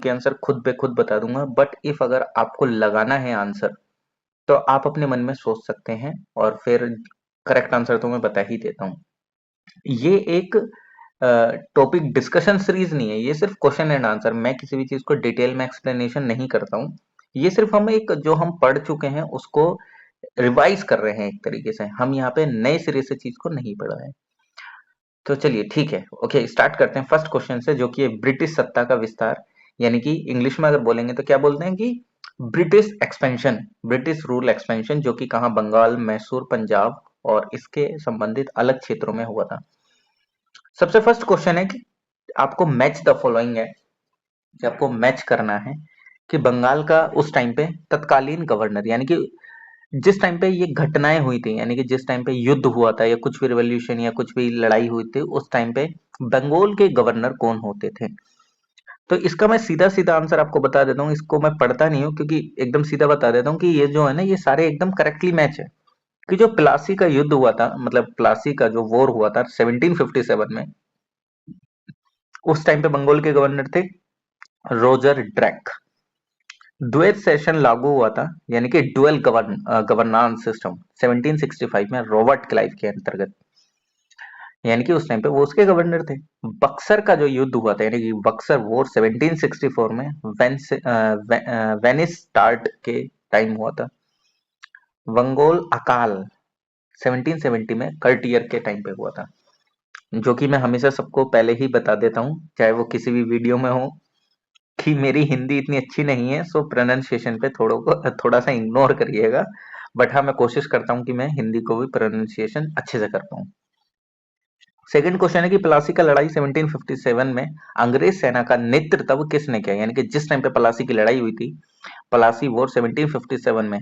के आंसर खुद पे खुद बता दूंगा, बट इफ अगर आपको लगाना है आंसर तो आप अपने मन में सोच सकते हैं और फिर करेक्ट आंसर तो मैं बता ही देता हूँ। ये एक टॉपिक डिस्कशन सीरीज नहीं है, ये सिर्फ क्वेश्चन एंड आंसर। मैं किसी भी चीज को डिटेल में एक्सप्लेनेशन नहीं करता हूँ, ये सिर्फ हम एक जो हम पढ़ चुके हैं उसको रिवाइज कर रहे हैं। एक तरीके से हम यहाँ पे नए सिरे से चीज को नहीं पढ़ रहे हैं। तो चलिए ठीक है, ओके स्टार्ट करते हैं फर्स्ट क्वेश्चन से, जो कि ब्रिटिश सत्ता का विस्तार, यानी कि इंग्लिश में अगर बोलेंगे तो क्या बोलते हैं कि British expansion, British rule expansion, जो कि कहाँ, बंगाल, मैसूर, पंजाब और इसके संबंधित अलग क्षेत्रों में हुआ था। सबसे फर्स्ट क्वेश्चन है कि आपको मैच द फॉलोइंग है, कि आपको मैच करना है कि बंगाल का उस टाइम पे तत्कालीन गवर्नर, यानी कि जिस टाइम पे ये घटनाएं हुई थी, यानी कि जिस टाइम पे युद्ध हुआ था या कुछ भी रिवॉल्यूशन या कुछ भी लड़ाई हुई थी, उस टाइम पे बंगाल के गवर्नर कौन होते थे। तो इसका मैं सीधा सीधा आंसर आपको बता देता हूँ, इसको मैं पढ़ता नहीं हूँ क्योंकि एकदम सीधा बता देता हूँ कि ये जो है ना, ये सारे एकदम करेक्टली मैच है। कि जो प्लासी का युद्ध हुआ था, मतलब प्लासी का जो वॉर हुआ था 1757 में, उस टाइम पे बंगाल के गवर्नर थे रोजर ड्रैक। द्वैत सेशन लागू हुआ था, यानी कि डुअल गवर्नांस सिस्टम 1765 में रॉबर्ट क्लाइव के अंतर्गत, यानी कि उस टाइम पे वो उसके गवर्नर थे। बक्सर का जो युद्ध हुआ था, यानी कि बक्सर वॉर 1764 में वेनिस स्टार्ट के टाइम हुआ था। बंगाल अकाल 1770 में कर्टियर के टाइम पे हुआ था, जो कि मैं हमेशा सबको पहले ही बता देता हूँ, चाहे वो किसी भी वीडियो में हो, कि मेरी हिंदी इतनी अच्छी नहीं है, सो प्रोनाउंसिएशन पे थोड़ा सा इग्नोर करिएगा। बट हाँ, मैं कोशिश करता हूँ कि मैं हिंदी को भी प्रोनाउंसिएशन अच्छे से कर पाऊँ। सेकंड क्वेश्चन है कि प्लासी का लड़ाई 1757 में अंग्रेज सेना का नेतृत्व किसने किया, यानी कि जिस टाइम पे प्लासी की लड़ाई हुई थी, प्लासी वॉर 1757 में,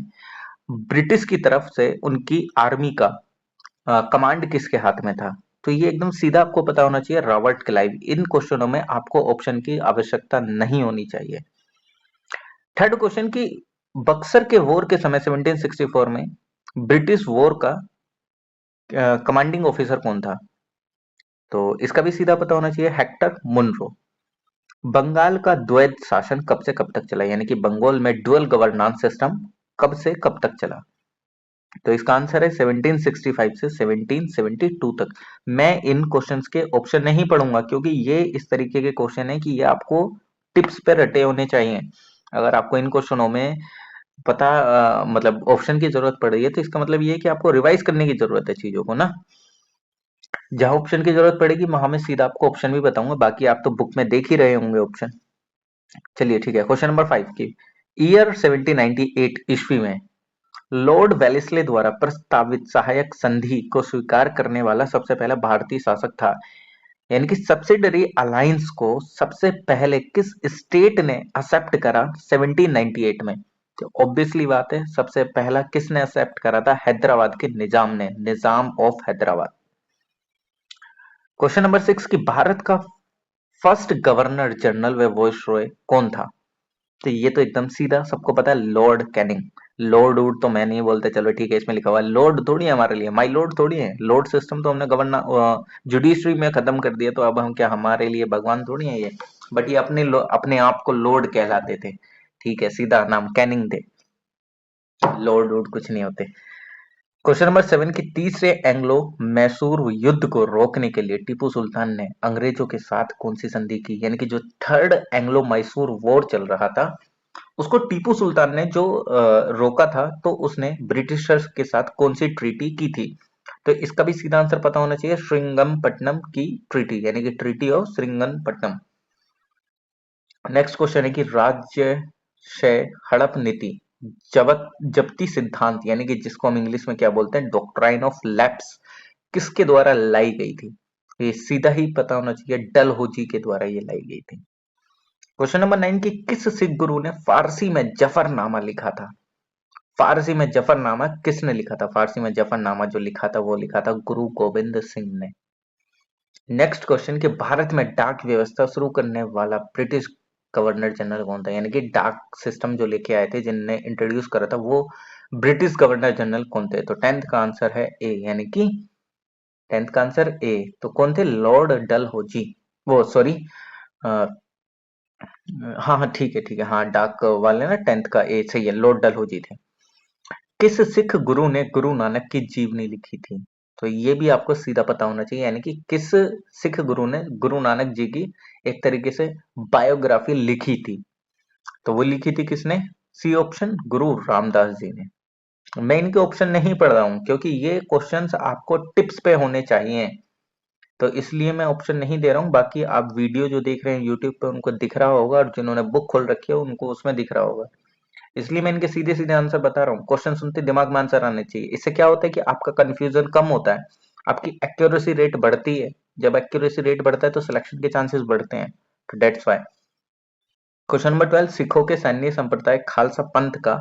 ब्रिटिश की तरफ से उनकी आर्मी का कमांड किसके हाथ में था। तो ये एकदम सीधा आपको पता होना चाहिए, रॉबर्ट क्लाइव। इन क्वेश्चनों में आपको ऑप्शन की आवश्यकता नहीं होनी चाहिए। थर्ड क्वेश्चन की बक्सर के वॉर के समय 1764 में ब्रिटिश वॉर का कमांडिंग ऑफिसर कौन था। तो इसका भी सीधा पता होना चाहिए, हेक्टर मुनरो। बंगाल का द्वैत शासन कब से कब तक चला, यानी कि बंगाल में डुअल गवर्नेंस सिस्टम कब से कब तक चला। तो इसका आंसर है 1765 से 1772 तक। मैं इन क्वेश्चंस के ऑप्शन नहीं पढ़ूंगा क्योंकि ये इस तरीके के क्वेश्चन है कि ये आपको टिप्स पे रटे होने चाहिए। अगर आपको इन क्वेश्चनों में पता मतलब ऑप्शन की जरूरत पड़ रही है, तो इसका मतलब ये है कि आपको रिवाइज करने की जरूरत है चीजों को ना। जहां ऑप्शन की जरूरत पड़ेगी वहां मैं सीधा आपको ऑप्शन भी बताऊंगा, बाकी आप तो बुक में देख ही रहे होंगे ऑप्शन। चलिए ठीक है, क्वेश्चन नंबर 5 की ईयर 1798 ईस्वी में लॉर्ड वेलेस्ले द्वारा प्रस्तावित सहायक संधि को स्वीकार करने वाला सबसे पहला भारतीय शासक था, यानी कि सब्सिडरी अलायंस को सबसे पहले किस स्टेट ने एक्सेप्ट करा 1798 में। तो ऑब्वियसली बात है, सबसे पहला किसने एक्सेप्ट करा था, हैदराबाद के निजाम ने, निजाम ऑफ हैदराबाद। क्वेश्चन नंबर 6 की भारत का फर्स्ट गवर्नर जनरल व वाइसरॉय कौन था। तो ये तो एकदम सीधा सबको पता है, लॉर्ड कैनिंग। लॉर्ड वुड तो मैं नहीं बोलते, चलो ठीक है, इसमें लिखा हुआ है लॉर्ड थोड़ी है हमारे लिए, माई लॉर्ड थोड़ी है। लॉर्ड सिस्टम तो हमने गवर्नर जुडिशरी में खत्म कर दिया, तो अब हम क्या, हमारे लिए भगवान थोड़ी है ये। बट ये अपने आप को लॉर्ड कहलाते थे, ठीक है, सीधा नाम कैनिंग थे, लॉर्ड वुड कुछ नहीं होते। क्वेश्चन नंबर 7 की तीसरे एंग्लो मैसूर युद्ध को रोकने के लिए टीपू सुल्तान ने अंग्रेजों के साथ कौन सी संधि की, यानी कि जो थर्ड एंग्लो मैसूर वॉर चल रहा था उसको टीपू सुल्तान ने जो रोका था, तो उसने ब्रिटिशर्स के साथ कौन सी ट्रीटी की थी। तो इसका भी सीधा आंसर पता होना चाहिए, श्रिंगमपट्टनम की ट्रीटी, यानी कि ट्रीटी ऑफ श्रिंगमपट्टनम। नेक्स्ट क्वेश्चन है कि राज्य क्षय हड़प नीति जब्ती सिद्धांत, यानी कि जिसको हम इंग्लिश में क्या बोलते हैं, डॉक्ट्राइन ऑफ लैप्स, किसके द्वारा लाई गई थी। ये सीधा ही पता होना चाहिए, डलहौजी के द्वारा ये लाई गई थी। क्वेश्चन नंबर 9 की किस सिख गुरु ने फारसी में जफरनामा लिखा था। फारसी में जफरनामा किसने लिखा था, फारसी में जफरनामा जो लिखा था वो लिखा था गुरु गोविंद सिंह ने। नेक्स्ट क्वेश्चन कि भारत में डाक व्यवस्था शुरू करने वाला ब्रिटिश गवर्नर जनरल कौन था, यानी कि डाक सिस्टम जो लेके आए थे, जिनने इंट्रोड्यूस करा था, वो ब्रिटिश गवर्नर जनरल कौन थे। तो टेंथ का आंसर है ए, यानी कि टेंथ का आंसर ए। तो कौन थे, लॉर्ड डलहौजी, वो सॉरी हाँ हाँ ठीक है हाँ, डाक वाले ना 10th का, ए सही है, लॉर्ड डलहौजी थे। किस सिख गुरु ने गुरु नानक की जीवनी लिखी थी? तो ये भी आपको सीधा पता होना चाहिए, यानी कि किस सिख गुरु ने गुरु नानक जी की एक तरीके से बायोग्राफी लिखी थी? तो वो लिखी थी किसने? सी ऑप्शन, गुरु रामदास जी ने। मैं इनके ऑप्शन नहीं पढ़ रहा हूं क्योंकि ये क्वेश्चंस आपको टिप्स पे होने चाहिए, तो इसलिए मैं ऑप्शन नहीं दे रहा हूँ। बाकी आप वीडियो जो देख रहे हैं यूट्यूब पे उनको दिख रहा होगा, और जिन्होंने बुक खोल रखी है उनको उसमें दिख रहा होगा। इसलिए मैं इनके सीधे सीधे आंसर बता रहा हूँ। क्वेश्चन सुनते दिमाग में आंसर आने चाहिए। इससे क्या होता है कि आपका कंफ्यूजन कम होता है, आपकी एक्यूरेसी रेट बढ़ती है। जब एक्यूरेसी रेट बढ़ता है तो सिलेक्शन के चांसेस बढ़ते हैं, तो डेट्स वाई। क्वेश्चन नंबर 12, सिखों के सैन्य संप्रदाय खालसा पंथ का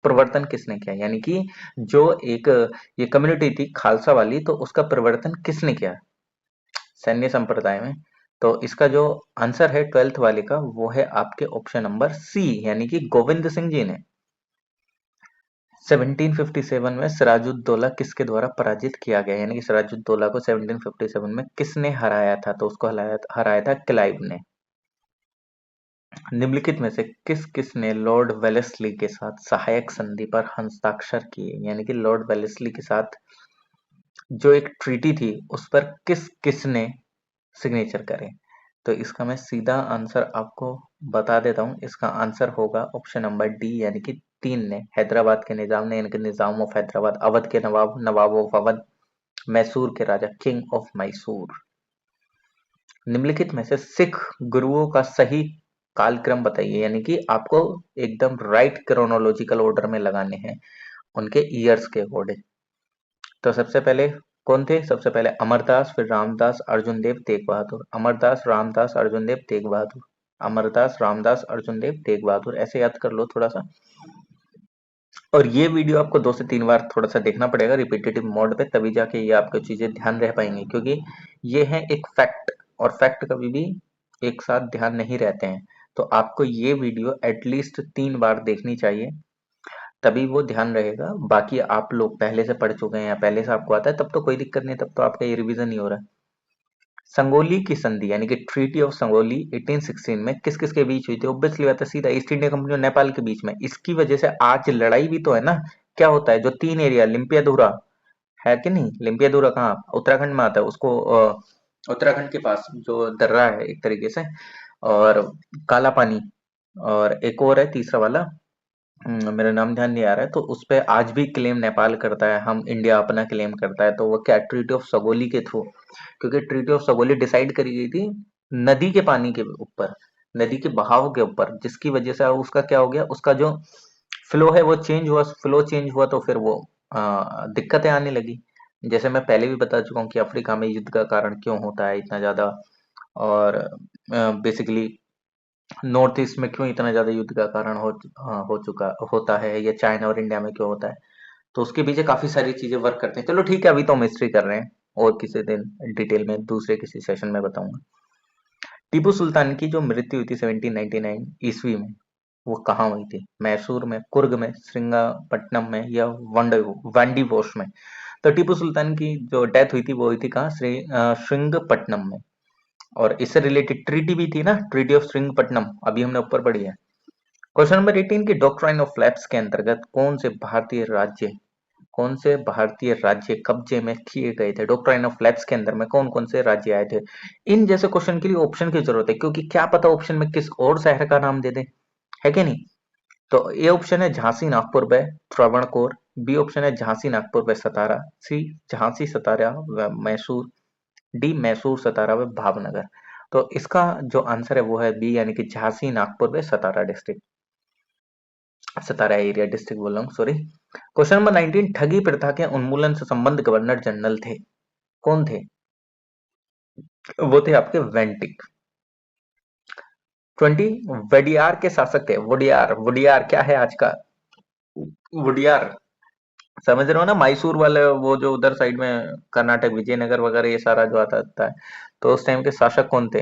प्रवर्तन किसने किया? यानी कि जो एक ये कम्युनिटी थी खालसा वाली, तो उसका प्रवर्तन किसने किया सैन्य संप्रदाय में? तो इसका जो आंसर है 12th वाले का, वो है आपके ऑप्शन नंबर सी, यानी कि गोविंद सिंह जी ने। 1757 में सिराजुद्दौला किसके द्वारा पराजित किया गया? यानी कि सिराजुद्दौला को 1757 में किसने हराया था? तो उसको हराया हराया था क्लाइव ने। निम्नलिखित में से किस किस ने लॉर्ड वेलेस्ली के साथ सहायक संधि पर हस्ताक्षर किए? यानी कि लॉर्ड वेलेस्ली के साथ जो एक ट्रीटी थी उस पर किस किस ने सिग्नेचर करे? तो इसका मैं सीधा आंसर आपको बता देता हूँ। इसका आंसर होगा ऑप्शन नंबर डी, यानी कि 3 ने। हैदराबाद के निजाम ने, यानी कि निजाम ऑफ हैदराबाद, अवध के नवाब, नवाब ऑफ अवध, मैसूर के राजा, किंग ऑफ मैसूर। निम्नलिखित में से सिख गुरुओं का सही कालक्रम बताइए, यानी कि आपको एकदम राइट क्रोनोलॉजिकल ऑर्डर में लगाने हैं उनके ईयर्स के अकॉर्डिंग। तो सबसे पहले कौन थे? सबसे पहले अमरदास, फिर रामदास, अर्जुन देव, तेग बहादुर। अमरदास, रामदास, अर्जुन देव, तेग बहादुर। अमरदास, रामदास, अर्जुन देव, तेग बहादुर, ऐसे याद कर लो थोड़ा सा। और ये वीडियो आपको 2 से 3 बार थोड़ा सा देखना पड़ेगा रिपीटेटिव मोड पे, तभी जाके ये आपको चीजें ध्यान रह पाएंगी, क्योंकि ये है एक फैक्ट, और फैक्ट कभी भी एक साथ ध्यान नहीं रहते हैं। तो आपको ये वीडियो एटलीस्ट 3 बार देखनी चाहिए, तभी वो ध्यान रहेगा। बाकी आप लोग पहले से पढ़ चुके हैं या पहले से आपको आता है, तब तो कोई दिक्कत नहीं, तब तो आपका ये रिवीजन ही हो रहा है। संगोली की संधि, यानी कि ट्रीटी ऑफ संगोली 1816 में किस किस के बीच हुई थी? ऑब्वियसली बात है, सीधा ईस्ट इंडिया कंपनी और नेपाल के बीच में। इसकी वजह से आज लड़ाई भी तो है ना। क्या होता है, जो 3 एरिया लिम्पियाधुरा है कि नहीं, लिम्पियाधुरा कहाँ उत्तराखंड में आता है, उसको उत्तराखंड के पास जो दर्रा है एक तरीके से, और काला पानी, और एक और है तीसरा वाला, मेरा नाम ध्यान नहीं आ रहा है, तो उस पे आज भी क्लेम नेपाल करता है, हम इंडिया अपना क्लेम करता है। तो वो क्या, ट्रीटी ऑफ सगोली के थ्रू, क्योंकि ट्रीटी ऑफ सगोली डिसाइड करी गई थी नदी के पानी के ऊपर, नदी के बहाव के ऊपर, जिसकी वजह से उसका क्या हो गया, उसका जो फ्लो है वो चेंज हुआ, फ्लो चेंज हुआ तो फिर वो दिक्कतें आने लगी। जैसे मैं पहले भी बता चुका हूँ कि अफ्रीका में युद्ध का कारण क्यों होता है इतना ज्यादा, और बेसिकली नॉर्थ ईस्ट में क्यों इतना ज्यादा युद्ध का कारण हो चुका होता है, या चाइना और इंडिया में क्यों होता है। तो उसके पीछे काफी सारी चीजें वर्क करते हैं। चलो ठीक है, अभी तो हम हिस्ट्री कर रहे हैं, और किसी दिन डिटेल में दूसरे किसी सेशन में बताऊंगा। टीपू सुल्तान की जो मृत्यु हुई थी 1799 ईस्वी में, वो कहाँ हुई थी? मैसूर में, कुर्ग में, श्रृंगापट्टनम में, या वांडीवोश में? तो टीपू सुल्तान की जो डेथ हुई थी वो हुई थी कहाँ? श्रृंगपट्टनम में। और इससे रिलेटेड ट्रीटी भी थी ना, ट्रीटी ऑफ श्रृंगपट्टनम, अभी हमने ऊपर पढ़ी है। क्वेश्चन नंबर 18 की डॉक्ट्राइन ऑफ लैप्स के अंतर्गत कौन से भारतीय राज्य कब्जे में किए गए थे? डॉक्ट्राइन ऑफ लैप्स के अंदर में कौन कौन से राज्य आए थे? इन जैसे क्वेश्चन के लिए ऑप्शन की जरूरत है, क्योंकि क्या पता ऑप्शन में किस और शहर का नाम दे दे, है कि नहीं? तो ए ऑप्शन है झांसी नागपुर व त्रावणकोर, बी ऑप्शन है झांसी नागपुर व सतारा, सी झांसी सतारा व मैसूर, डी मैसूर सतारा व भावनगर। तो इसका जो आंसर है वो है बी, यानी कि झांसी नागपुर व सतारा डिस्ट्रिक्ट, सतारा एरिया डिस्ट्रिक्ट बोल रहा हूँ, सॉरी। क्वेश्चन नंबर 19, ठगी प्रथा के उन्मूलन से संबंध गवर्नर जनरल थे, कौन थे? वो थे आपके वेंटिक। 20, वडियार के शासक थे। वडियार, वडियार क्या है आज का वडियार? समझ रहे हो ना, मैसूर वाले, वो जो उधर साइड में कर्नाटक, विजयनगर वगैरह ये सारा जो आता है, तो उस टाइम के शासक कौन थे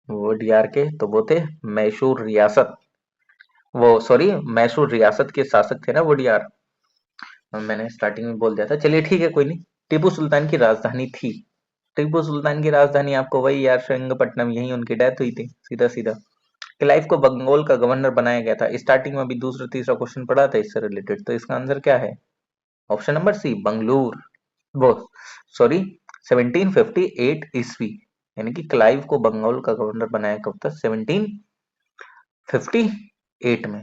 वडियार के? तो वो थे मैसूर रियासत, वो सॉरी मैसूर रियासत के शासक थे ना वडियार। मैंने स्टार्टिंग में बोल दिया था, चलिए ठीक है कोई नहीं। टीपू सुल्तान की राजधानी थी, टीपू सुल्तान की राजधानी आपको वही यार श्रृंगपट्टनम, यही उनकी डेथ हुई थी, सीधा सीधा। क्लाइव को बंगाल का गवर्नर बनाया गया था? स्टार्टिंग में अभी दूसरा तीसरा क्वेश्चन पढ़ा था इससे रिलेटेड, तो इसका आंसर क्या है? Option number C, Bangalore. वो सॉरी, 1758 ईस्वी, यानी कि क्लाइव को बंगाल का गवर्नर बनाया कब था? 1758 में।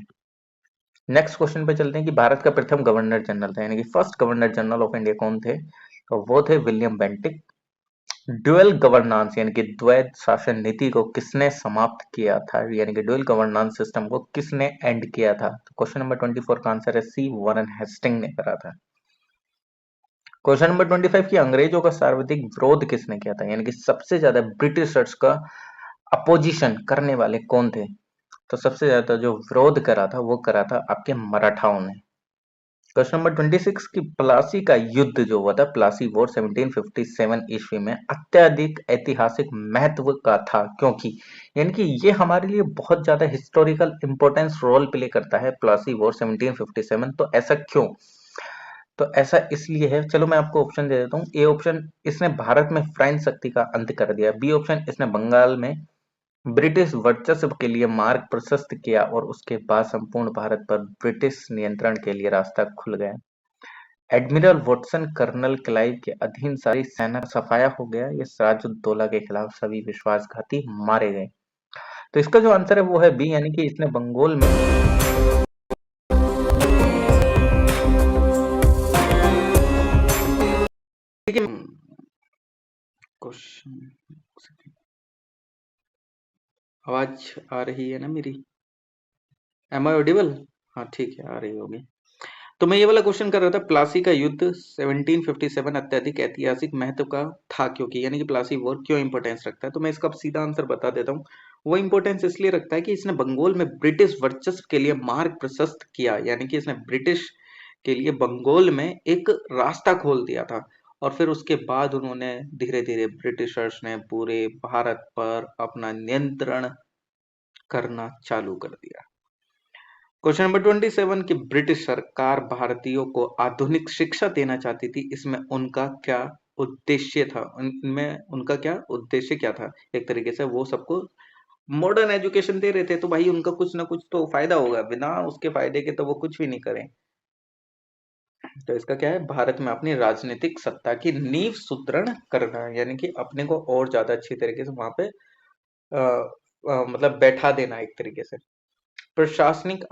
नेक्स्ट क्वेश्चन पे चलते हैं कि भारत का प्रथम गवर्नर जनरल था, यानी कि first governor general of India कौन थे? तो वो थे विलियम बेंटिक। ड्यूअल गवर्नेंस यानी कि द्वैध शासन नीति को किसने समाप्त किया था, यानी कि ड्यूअल गवर्नेंस सिस्टम को किसने एंड किया था? तो क्वेश्चन नंबर 24 का आंसर है सी, वॉरेन हेस्टिंग ने करा था। क्वेश्चन नंबर 25 की अंग्रेजों का सर्वाधिक विरोध किसने किया था, यानी कि सबसे ज्यादा ब्रिटिशर्स का अपोजिशन करने वाले कौन थे? तो सबसे ज्यादा जो विरोध करा था वो करा था आपके मराठाओं ने। क्वेश्चन नंबर 26 की प्लासी का युद्ध जो हुआ था, प्लासी वॉर 1757 ईस्वी में, अत्यधिक ऐतिहासिक महत्व का था क्योंकि, यानी कि ये हमारे लिए बहुत ज्यादा हिस्टोरिकल इंपॉर्टेंस रोल प्ले करता है प्लासी वॉर 1757। तो ऐसा क्यों? तो ऐसा इसलिए है, चलो मैं आपको ऑप्शन दे देता हूँ। ए ऑप्शन, इसने भारत में फ्रेंच शक्ति का अंत कर दिया। बी ऑप्शन, इसने बंगाल में ब्रिटिश वर्चस्व के लिए मार्ग प्रशस्त किया और उसके बाद संपूर्ण भारत पर ब्रिटिश नियंत्रण के लिए रास्ता खुल गया। एडमिरल वॉटसन कर्नल क्लाइव के अधीन सारी सेना का सफाया हो गया। ये सिराजुद्दौला के खिलाफ सभी विश्वासघाती मारे गए। तो इसका जो आंसर है वो है बी, यानी कि इसने बंगाल में क्वेश्चन, आवाज आ रही है ना मेरी? Am I audible? हाँ ठीक है, आ रही होगी। तो मैं ये वाला क्वेश्चन कर रहा था, प्लासी का युद्ध 1757 अत्यधिक ऐतिहासिक महत्व का था क्योंकि, यानी कि प्लासी वॉर क्यों इंपॉर्टेंस रखता है? तो मैं इसका सीधा आंसर बता देता हूँ। वो इंपॉर्टेंस इसलिए रखता है कि इसने बंगाल में ब्रिटिश वर्चस्व के लिए मार्ग प्रशस्त किया, यानी कि इसने ब्रिटिश के लिए बंगाल में एक रास्ता खोल दिया था। और फिर उसके बाद उन्होंने धीरे धीरे ब्रिटिशर्स ने पूरे भारत पर अपना नियंत्रण करना चालू कर दिया। क्वेश्चन नंबर 27 की ब्रिटिश सरकार भारतीयों को आधुनिक शिक्षा देना चाहती थी, इसमें उनका क्या उद्देश्य था? उनमें उनका क्या उद्देश्य क्या था? एक तरीके से वो सबको मॉडर्न एजुकेशन दे रहे थे, तो भाई उनका कुछ ना कुछ तो फायदा होगा, बिना उसके फायदे के तो वो कुछ भी नहीं करें। तो इसका क्या है? भारत में अपनी राजनीतिक सत्ता की नींव सुदृढ़ करना, यानी कि अपने को और ज्यादा अच्छी तरीके से वहां पे मतलब बैठा देना एक तरीके से। प्रशासनिक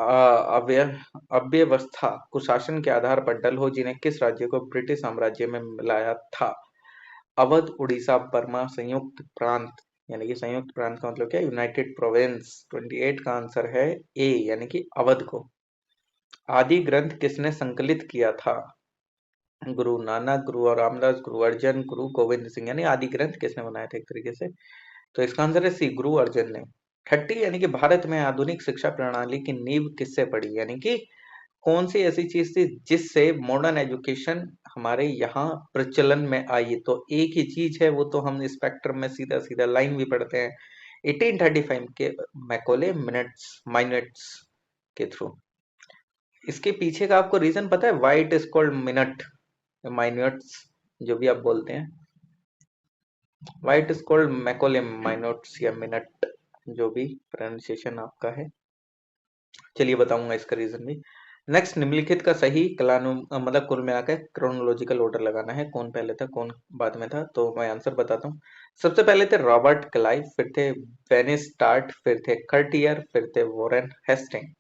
अव्यवस्था कुशासन के आधार पर डलहौजी ने किस राज्य को ब्रिटिश साम्राज्य में मिलाया था? अवध, उड़ीसा, बर्मा, संयुक्त प्रांत, यानी कि संयुक्त प्रांत का मतलब क्या है? United province. 28 का आंसर है ए, यानी कि अवध को। आदि ग्रंथ किसने संकलित किया था? गुरु नानक, गुरु रामदास, गुरु अर्जन, गुरु गोविंद सिंह, यानी आदि ग्रंथ किसने बनाया था एक तरीके से? तो इसका आंसर है सी, गुरु अर्जन ने। 30, यानी कि भारत में आधुनिक शिक्षा प्रणाली की नींव किससे पड़ी, यानी कि कौन सी ऐसी चीज थी जिससे मॉडर्न एजुकेशन हमारे यहाँ प्रचलन में आई? तो एक ही चीज है, वो तो हम स्पेक्ट्रम में सीधा सीधा लाइन भी पढ़ते हैं, 1835 के मैकोले मिनट्स के थ्रू। इसके पीछे का आपको रीजन पता है? Why it is called minute, minutes, जो भी आप बोलते हैं, why it is called Macaulay minutes या मिनट, जो भी प्रोनाउंसिएशन आपका है। चलिए बताऊंगा इसका रीजन भी। नेक्स्ट, निम्नलिखित का सही मतलब कुल मिलाकर क्रोनोलॉजिकल ऑर्डर लगाना है, कौन पहले था कौन बाद में था। तो मैं आंसर बताता हूँ। सबसे पहले थे रॉबर्ट क्लाइव, फिर थे वेनिस स्टार्ट, फिर थे कर्टियर, फिर थे वॉरेन हेस्टिंग।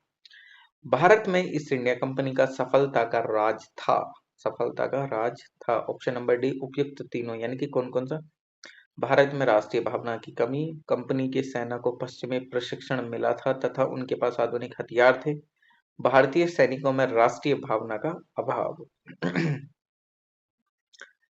भारत में ईस्ट इंडिया कंपनी का सफलता का राज था, सफलता का राज था ऑप्शन नंबर डी, उपयुक्त तीनों, यानी कि कौन कौन सा? भारत में राष्ट्रीय भावना की कमी, कंपनी की सेना को पश्चिमी प्रशिक्षण मिला था तथा उनके पास आधुनिक हथियार थे, भारतीय सैनिकों में राष्ट्रीय भावना का अभाव।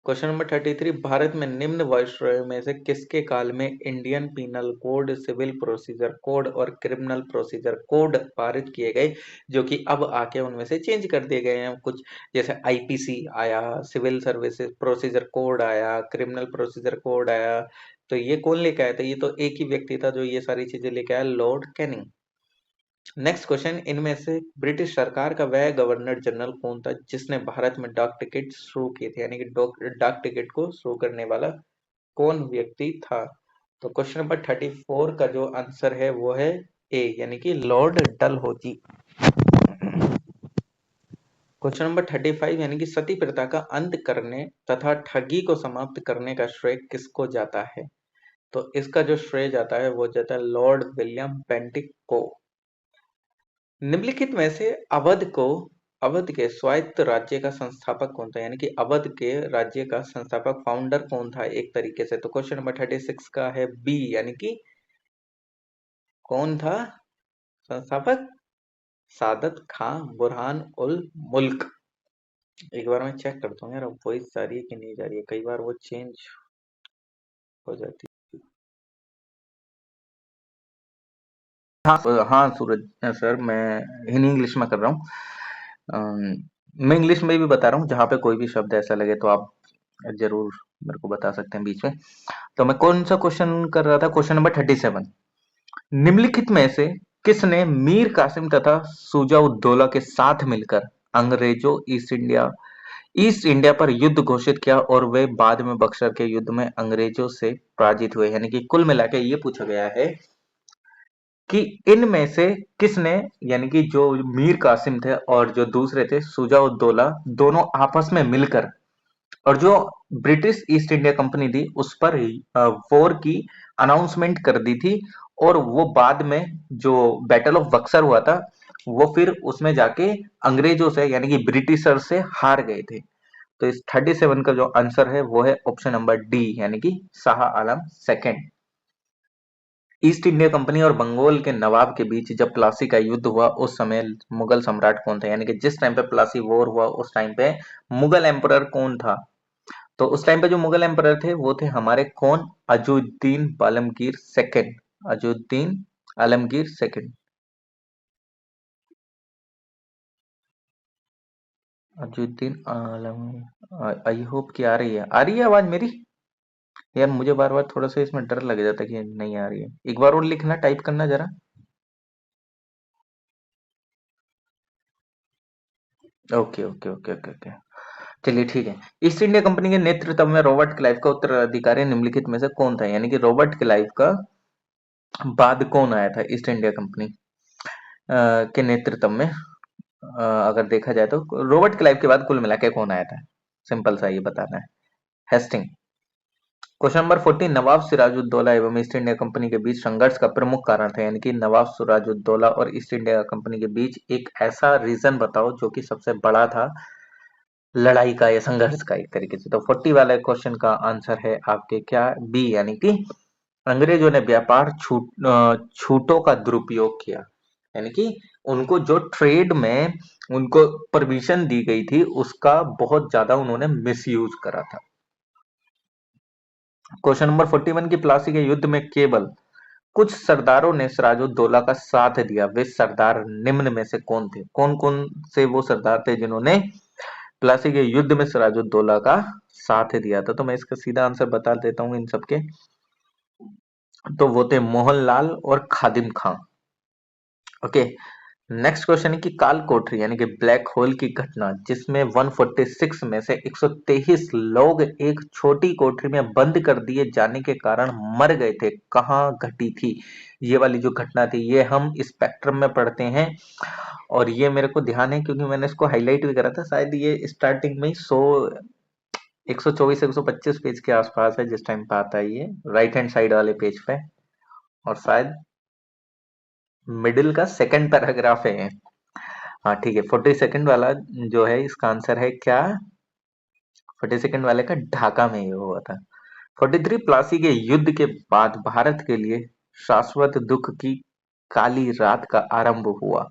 क्वेश्चन नंबर 33, भारत में निम्न वायसरॉय में से किसके काल में Indian penal code, civil procedure code और क्रिमिनल प्रोसीजर कोड पारित किए गए, जो कि अब आके उनमें से चेंज कर दिए गए हैं कुछ, जैसे आईपीसी आया, सिविल सर्विसेज प्रोसीजर कोड आया, क्रिमिनल प्रोसीजर कोड आया। तो ये कौन लेके आया था? ये तो एक ही व्यक्ति था जो ये सारी चीजें लेके आया, लॉर्ड कैनिंग। नेक्स्ट क्वेश्चन, इनमें से ब्रिटिश सरकार का वह गवर्नर जनरल कौन था जिसने भारत में डाक टिकट शुरू किए थे, यानी कि डाक टिकट को शुरू करने वाला कौन व्यक्ति था? तो क्वेश्चन नंबर 34 का जो आंसर है वो है ए यानी कि लॉर्ड डलहौजी। क्वेश्चन नंबर 35 यानी कि सती प्रथा का अंत करने तथा ठगी को समाप्त करने का श्रेय किसको जाता है? तो इसका जो श्रेय जाता है वो जाता है लॉर्ड विलियम बेंटिक को। निम्नलिखित में से अवध के स्वायत्त राज्य का संस्थापक कौन था? यानी कि अवध के राज्य का संस्थापक फाउंडर कौन था एक तरीके से? तो क्वेश्चन नंबर 36 का है बी यानी कि कौन था संस्थापक? सादत खां बुरहान उल मुल्क। एक बार मैं चेक करता हूँ यार, अब वॉइस जा रही है कि नहीं जा रही है, कई बार वो चेंज हो जाती है। हाँ सूरज सर, मैं हिंदी इंग्लिश में कर रहा हूँ। मैं इंग्लिश में भी बता रहा हूँ, जहाँ पे कोई भी शब्द ऐसा लगे तो आप जरूर मेरे को बता सकते हैं बीच में। तो मैं कौन सा क्वेश्चन कर रहा था? Question number 37। निम्नलिखित में से किसने मीर कासिम तथा सुजाउद्दौला के साथ मिलकर अंग्रेजों ईस्ट इंडिया पर युद्ध घोषित किया और वे बाद में बक्सर के युद्ध में अंग्रेजों से पराजित हुए? यानी कि कुल मिलाकर ये पूछा गया है कि इनमें से किसने, यानी कि जो मीर कासिम थे और जो दूसरे थे सुजाउद्दौला, दोनों आपस में मिलकर और जो ब्रिटिश ईस्ट इंडिया कंपनी थी उस पर वॉर की अनाउंसमेंट कर दी थी, और वो बाद में जो बैटल ऑफ बक्सर हुआ था वो फिर उसमें जाके अंग्रेजों से यानी कि ब्रिटिशर से हार गए थे। तो इस 37 का जो आंसर है वो है ऑप्शन नंबर डी यानी कि Shah Alam second. East India company और बंगाल के नवाब के बीच जब प्लासी का युद्ध हुआ उस समय मुगल सम्राट कौन था? यानी कि जिस टाइम पे प्लासी वॉर हुआ उस टाइम पे मुगल एम्परर कौन था? तो उस टाइम पे जो मुगल एम्परर थे वो थे हमारे कौन? Azuddin Alamgir second. Azuddin Alamgir second. Azuddin Alam. I hope कि आ रही है आवाज मेरी? यार मुझे बार बार थोड़ा सा इसमें डर लग जाता है कि नहीं आ रही है। एक बार और लिखना, टाइप करना जरा। Okay okay okay okay okay. चलिए ठीक है। ईस्ट इंडिया कंपनी के नेतृत्व में रॉबर्ट क्लाइव का उत्तराधिकारी निम्नलिखित में से कौन था? यानी कि रॉबर्ट क्लाइव का बाद कौन आया था ईस्ट इंडिया कंपनी के नेतृत्व में? अगर देखा जाए तो रॉबर्ट क्लाइव के बाद कुल मिला के कौन आया था? सिंपल सा ये बताना है। हेस्टिंग। Question number 40। नवाब सिराजुद्दौला एवं ईस्ट इंडिया कंपनी के बीच संघर्ष का प्रमुख कारण था? यानी कि नवाब सिराजुद्दौला और ईस्ट इंडिया कंपनी के बीच एक ऐसा रीजन बताओ जो कि सबसे बड़ा था लड़ाई का या संघर्ष का एक तरीके से। तो 40 वाले क्वेश्चन का आंसर है आपके क्या? बी यानी कि अंग्रेजों ने व्यापार छूटों का दुरुपयोग किया। यानी कि उनको जो ट्रेड में उनको परमिशन दी गई थी उसका बहुत ज्यादा उन्होंने मिसयूज करा था। क्वेश्चन नंबर 41 की प्लासी के युद्ध में केवल कुछ सरदारों ने सिराजुद्दौला का साथ दिया, वे सरदार निम्न में से कौन थे? कौन कौन से वो सरदार थे जिन्होंने प्लासी के युद्ध में सिराजुद्दौला का साथ दिया था? तो मैं इसका सीधा आंसर बता देता हूँ इन सबके। तो वो थे मोहनलाल और खादिम खां। ओके। नेक्स्ट क्वेश्चन है कि काल कोठरी यानी कि ब्लैक होल की घटना जिसमें 146 में से 123 लोग एक छोटी कोठरी में बंद कर दिए जाने के कारण मर गए थे, कहाँ घटी थी? ये वाली जो घटना थी ये हम स्पेक्ट्रम में पढ़ते हैं, और ये मेरे को ध्यान है क्योंकि मैंने इसको हाईलाइट भी करा था। शायद ये स्टार्टिंग में ही 124 125 पेज के आसपास है जिस टाइम पे आता है, ये राइट हैंड साइड वाले पेज पे, और शायद मिडिल का सेकंड पैराग्राफ है। हाँ ठीक है। 42nd वाला जो है इसका आंसर है क्या? 42nd वाले का ढाका में ये हुआ था। 43। प्लासी के युद्ध के बाद भारत के लिए शाश्वत दुख की काली रात का आरंभ हुआ,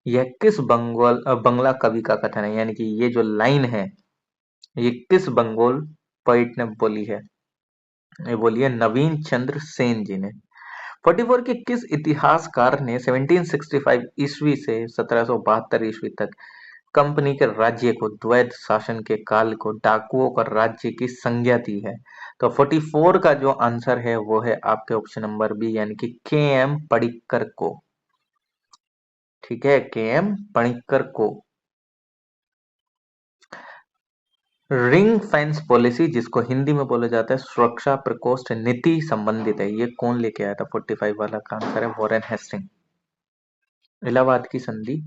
यह किस बंगला कवि का कथन है? यानी कि ये जो लाइन है ये किस बंगाल पोइट ने बोली है? ये बोली है नवीन चंद्र सेन जी ने। 44 के किस इतिहासकार ने 1765 ईस्वी से 1772 ईस्वी तक कंपनी के राज्य को द्वैध शासन के काल को डाकुओं का राज्य की संज्ञा दी है? तो 44 का जो आंसर है वो है आपके ऑप्शन नंबर बी यानी कि के एम पडिक्कर को। ठीक है, के एम पडिक्कर को। रिंग फेंस पॉलिसी जिसको हिंदी में बोला जाता है सुरक्षा प्रकोष्ठ नीति संबंधित है, ये कौन लेके आया था? 45 वाला का आंसर है वॉरेन हेस्टिंग। इलाहाबाद की संधि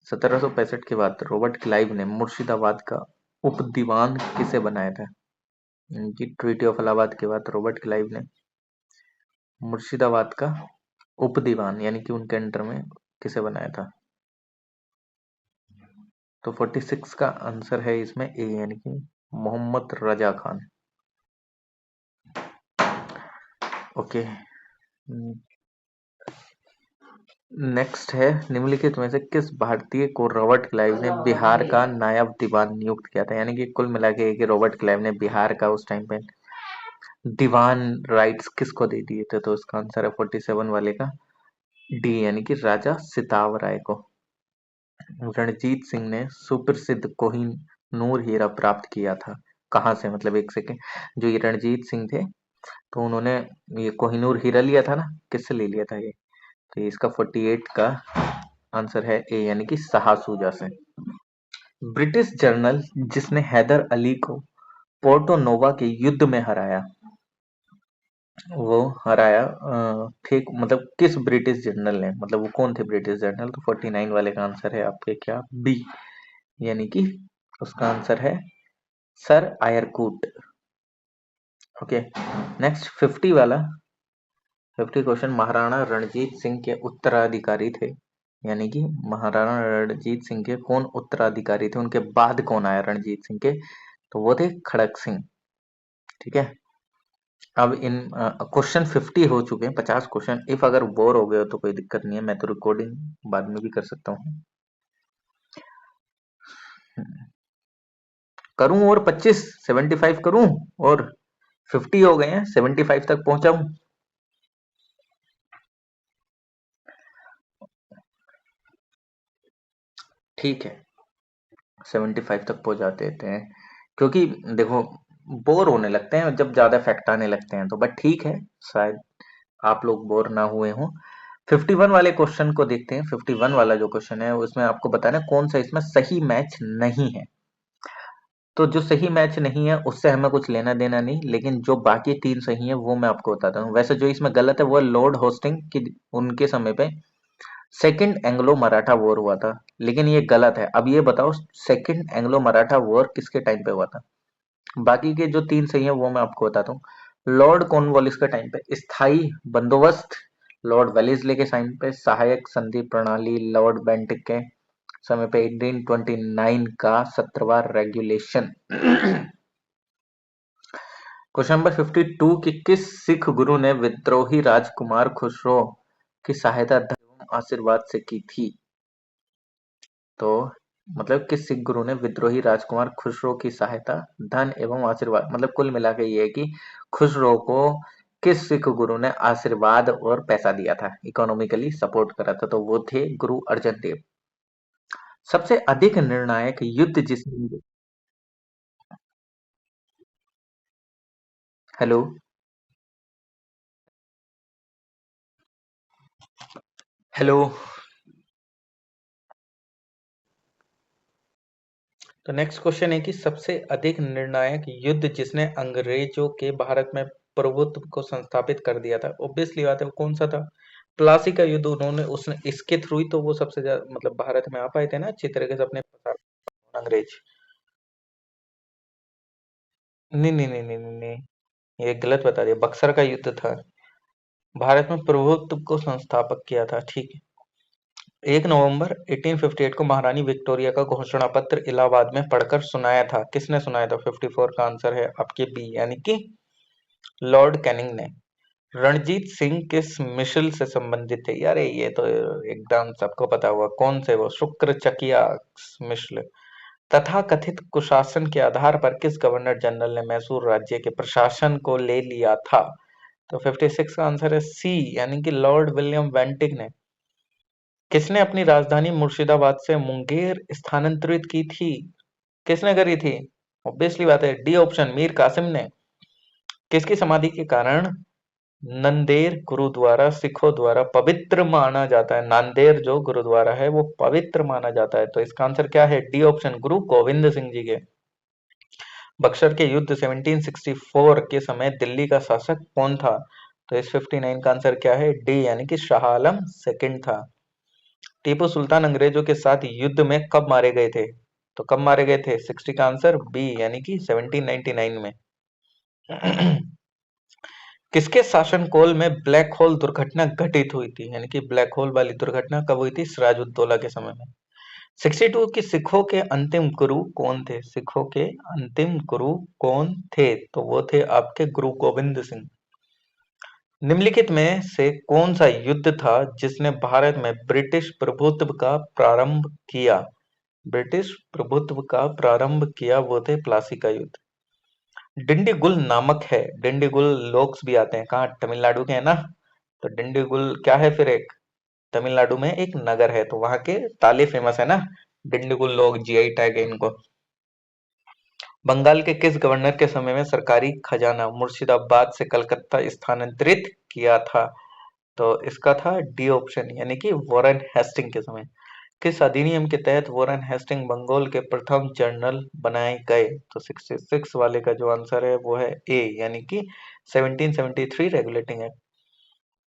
1765 के बाद रॉबर्ट क्लाइव ने मुर्शिदाबाद का उपदीवान किसे बनाया था? इनकी ट्रीटी ऑफ इलाहाबाद के बाद रॉबर्ट क्लाइव ने मुर्शिदाबाद का उपदीवान यानी कि उनके अंडर में किसे बनाया था? तो 46 का आंसर है इसमें ए यानी कि मोहम्मद रजा खान। ओके, नेक्स्ट है निम्नलिखित में से किस भारतीय को रॉबर्ट क्लाइव ने बिहार का नायब दीवान नियुक्त किया था? यानी कि कुल मिला के कि रॉबर्ट क्लाइव ने बिहार का उस टाइम पे दीवान राइट्स किसको दे दिए थे? तो इसका आंसर है 47 वाले का डी यानी कि राजा सिताव राय को। रणजीत सिंह ने सुप्रसिद्ध कोहिनूर हीरा प्राप्त किया था कहाँ से? मतलब एक सेकेंड, जो ये रणजीत सिंह थे तो उन्होंने ये कोहिनूर हीरा लिया था ना, किससे ले लिया था ये? तो इसका 48 का आंसर है ए यानी कि शाहसूजा से। ब्रिटिश जर्नल जिसने हैदर अली को पोर्टो नोवा के युद्ध में हराया, वो हराया थे मतलब किस ब्रिटिश जर्नल ने? मतलब वो कौन थे ब्रिटिश जर्नल? तो 49 वाले का आंसर है आपके क्या बी यानी कि उसका आंसर है सर आयरकूट। ओके, नेक्स्ट 50 वाला 50 क्वेश्चन, महाराणा रणजीत सिंह के उत्तराधिकारी थे, यानी कि महाराणा रणजीत सिंह के कौन उत्तराधिकारी थे? उनके बाद कौन आया रणजीत सिंह के? तो वो थे खड़क सिंह। ठीक है, अब इन क्वेश्चन 50 हो चुके हैं, 50 क्वेश्चन। इफ अगर बोर हो गए हो तो कोई दिक्कत नहीं है, मैं तो रिकॉर्डिंग बाद में भी कर सकता हूँ। करूं और 25 75 करूं और 50 हो गए हैं, 75 तक पहुंचाऊं? ठीक है, 75 तक पहुंचा देते हैं, क्योंकि देखो बोर होने लगते हैं जब ज्यादा फैक्ट आने लगते हैं तो। बट ठीक है, शायद आप लोग बोर ना हुए हों। 51 वाले क्वेश्चन को देखते हैं। 51 वाला जो क्वेश्चन है उसमें आपको बताना है कौन सा इसमें सही मैच नहीं है। तो जो सही मैच नहीं है उससे हमें कुछ लेना देना नहीं, लेकिन जो बाकी 3 सही है वो मैं आपको बताता हूँ। वैसे जो इसमें गलत है वो है लॉर्ड होस्टिंग की, उनके समय पे सेकंड एंग्लो मराठा वॉर हुआ था, लेकिन ये गलत है। अब ये बताओ सेकंड एंग्लो मराठा वॉर किसके टाइम पे हुआ था? बाकी के जो 3 सही है वो मैं आपको बताता हूँ। लॉर्ड कॉर्नवालिस के टाइम पे स्थायी बंदोबस्त, लॉर्ड वेलेस्ली के टाइम पे सहायक संधि प्रणाली, लॉर्ड बेंटिक के समय पे 1829 का 17वां रेगुलेशन। क्वेश्चन नंबर 52 कि किस सिख गुरु ने विद्रोही राजकुमार खुसरो की सहायता धन एवं आशीर्वाद से की थी? तो मतलब किस सिख गुरु ने विद्रोही राजकुमार खुसरो की सहायता धन एवं आशीर्वाद, मतलब कुल मिला के ये है कि खुसरो को किस सिख गुरु ने आशीर्वाद और पैसा दिया था, इकोनॉमिकली सपोर्ट करा था? तो वो थे गुरु अर्जन देव। सबसे अधिक निर्णायक युद्ध जिसने, हेलो हेलो, तो नेक्स्ट क्वेश्चन है कि सबसे अधिक निर्णायक युद्ध जिसने अंग्रेजों के भारत में प्रभुत्व को संस्थापित कर दिया था, ऑब्वियसली बात है वो कौन सा था? प्लासी का युद्ध। उन्होंने उसने इसके थ्रू ही तो वो सबसे ज्यादा मतलब भारत में आ पाए थे ना अच्छी तरीके से अपने अंग्रेज। नहीं नहीं नहीं नहीं नहीं नहीं, ये गलत बता दिया, बक्सर का युद्ध था। भारत में प्रभुत्व को संस्थापक किया था। ठीक है, 1 नवंबर 1858 को महारानी विक्टोरिया का घोषणा पत्र इलाहाबाद में पढ़कर सुनाया था। किसने सुनाया था? 54 का आंसर है आपके बी यानी कि लॉर्ड कैनिंग ने। रणजीत सिंह किस मिसल से संबंधित थे? यार ये तो एकदम सबको पता हुआ, कौन से? वो शुक्र चकिया मिसल। तथा कथित कुशासन के आधार पर किस गवर्नर जनरल ने मैसूर राज्य के प्रशासन को ले लिया था? तो 56 का आंसर है सी यानी कि लॉर्ड विलियम बेंटिक ने। किसने अपनी राजधानी मुर्शिदाबाद से मुंगेर स्थानांतरित की थी? किसने करी थी? ऑब्वियसली बात है डी ऑप्शन, मीर कासिम ने। किसकी समाधि के कारण नंदेर गुरुद्वारा सिखों द्वारा पवित्र माना जाता है? नांदेर जो गुरुद्वारा है वो पवित्र माना जाता है। तो इसका आंसर क्या है? डी ऑप्शन, गुरु गोविंद सिंह जी के। बक्सर के युद्ध 1764 के समय दिल्ली का शासक कौन था? तो इस 59 का आंसर क्या है? डी यानी कि शाह आलम सेकंड था। टीपू सुल्तान अंग्रेजों के साथ युद्ध में कब मारे गए थे? तो कब मारे गए थे? 60 का आंसर बी यानी कि 1799 में। किसके शासनकाल में ब्लैक होल दुर्घटना घटित हुई थी? यानी कि ब्लैक होल वाली दुर्घटना कब हुई थी? सिराजुद्दौला के समय में। 62 की सिखों के अंतिम गुरु कौन थे? सिखों के अंतिम गुरु कौन थे? तो वो थे आपके गुरु गोविंद सिंह। निम्नलिखित में से कौन सा युद्ध था जिसने भारत में ब्रिटिश प्रभुत्व का प्रारंभ किया? ब्रिटिश प्रभुत्व का प्रारंभ किया वो थे प्लासी का युद्ध। डिंडीगुल नामक है, डिंडीगुल लोग भी आते हैं कहाँ? तमिलनाडु के है ना। तो डिंडीगुल क्या है फिर? एक तमिलनाडु में एक नगर है, तो वहां के ताले फेमस है ना। डिंडीगुल लोग जीआई टैग है इनको। बंगाल के किस गवर्नर के समय में सरकारी खजाना मुर्शिदाबाद से कलकत्ता स्थानांतरित किया था? तो इसका था डी ऑप्शन यानी कि वॉरेन हेस्टिंग के समय। किस अधिनियम के तहत वॉरेन हेस्टिंग बंगाल के प्रथम जनरल बनाए गए? तो 66 वाले का जो आंसर है वो है ए यानी कि 1773 रेगुलेटिंग एक्ट।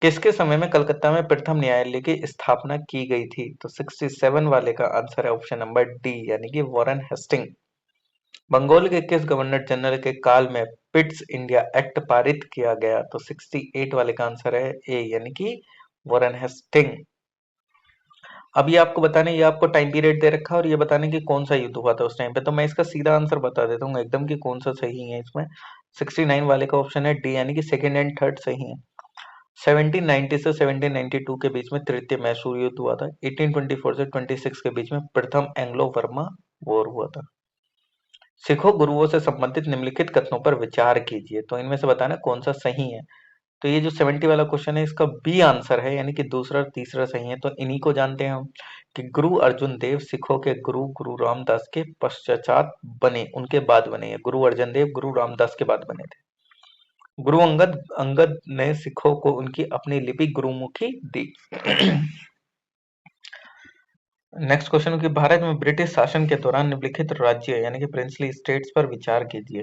किसके समय में कलकत्ता में प्रथम न्यायालय की स्थापना की गई थी? तो 67 वाले का आंसर है ऑप्शन नंबर डी यानी कि वॉरेन हेस्टिंग। बंगाल के किस गवर्नर जनरल के काल में पिट्स इंडिया एक्ट पारित किया गया? तो 68 वाले का आंसर है ए यानी कि वॉरेन हेस्टिंग। अब ये आपको बताने, ये आपको टाइम पीरियड दे रखा है और ये बताने कि कौन सा युद्ध हुआ था उस टाइम पे, तो मैं इसका सीधा आंसर बता देता हूँ एकदम कि कौन सा सही है इसमें। 69 वाले का ऑप्शन है डी यानी कि सेकंड एंड थर्ड सही है। 1790 से 1792 के बीच में तृतीय मैसूर युद्ध हुआ था। 1824 से 26 के बीच में प्रथम एंग्लो बर्मा वॉर हुआ था। सिखों गुरुओं से संबंधित निम्नलिखित कथनों पर विचार कीजिए, तो इनमें से बताना कौन सा सही है। तो ये जो 70 वाला क्वेश्चन है इसका बी आंसर है यानी कि दूसरा और तीसरा सही है। तो इन्हीं को जानते हैं हम कि गुरु अर्जुन देव सिखों के गुरु गुरु रामदास के पश्चात बने, उनके बाद बने। गुरु अर्जुन देव गुरु रामदास के बाद बने थे। गुरु अंगद अंगद ने सिखों को उनकी अपनी लिपि गुरुमुखी दी। नेक्स्ट क्वेश्चन कि भारत में ब्रिटिश शासन के दौरान निम्नलिखित राज्य यानी कि प्रिंसली स्टेट्स पर विचार कीजिए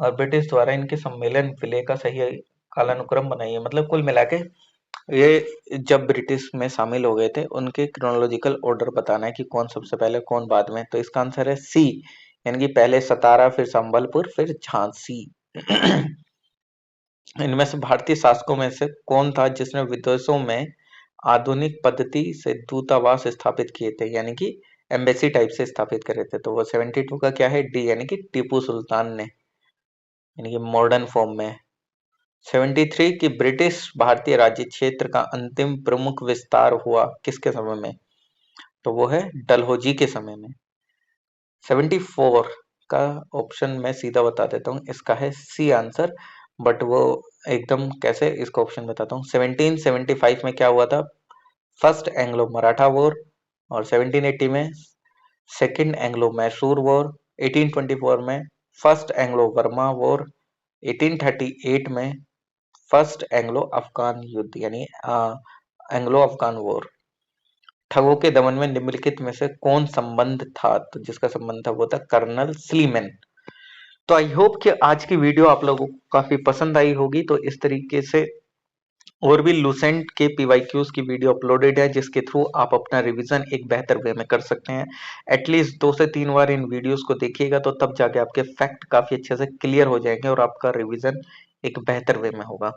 और ब्रिटिश द्वारा इनके सम्मेलन विलय का सही कालानुक्रम बनाइए। मतलब कुल मिला के ये जब ब्रिटिश में शामिल हो गए थे उनके क्रोनोलॉजिकल ऑर्डर बताना है कि कौन सबसे पहले कौन बाद में। तो इसका आंसर है सी यानी कि पहले सतारा, फिर संबलपुर, फिर झांसी। इनमें से भारतीय शासकों में से कौन था जिसने विदेशों में आधुनिक पद्धति से दूतावास स्थापित किए थे यानी कि एम्बेसी टाइप से स्थापित करे थे? तो वो 72 का क्या है? डी यानी कि टीपू सुल्तान ने, यानी कि मॉडर्न फॉर्म में। 73 की ब्रिटिश भारतीय राज्य क्षेत्र का अंतिम प्रमुख विस्तार हुआ किसके समय में? तो वो है डलहौजी के समय में। 74 का ऑप्शन मैं सीधा बता देता हूँ, इसका है सी आंसर, बट वो एकदम कैसे, इसका ऑप्शन बताता हूँ। 1775 में क्या हुआ था? First Anglo Maratha war. और 1780 में सेकंड एंग्लो मैसूर वॉर। 1824 में फर्स्ट एंग्लो बर्मा वॉर। 1838 में फर्स्ट एंग्लो अफगान युद्ध यानी एंग्लो अफगान वॉर। ठगों के दमन में निम्नलिखित में से कौन संबंध था? तो जिसका संबंध था वो था कर्नल स्लीमैन। तो आई होप कि आज की वीडियो आप लोगों को काफी पसंद आई होगी। तो इस तरीके से और भी लूसेंट के पीवाईक्यूज की वीडियो अपलोडेड है जिसके थ्रू आप अपना रिवीजन एक बेहतर वे में कर सकते हैं। एटलीस्ट 2 से 3 बार इन वीडियोस को देखिएगा तो तब जाके आपके फैक्ट काफी अच्छे से क्लियर हो जाएंगे और आपका रिवीजन एक बेहतर वे में होगा।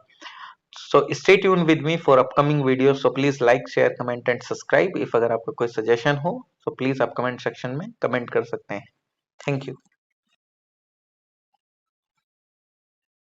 So stay tuned with me for upcoming videos. So please like, share, comment and subscribe. If अगर आपका कोई सजेशन हो तो प्लीज आप कमेंट सेक्शन में कमेंट कर सकते हैं। Thank you.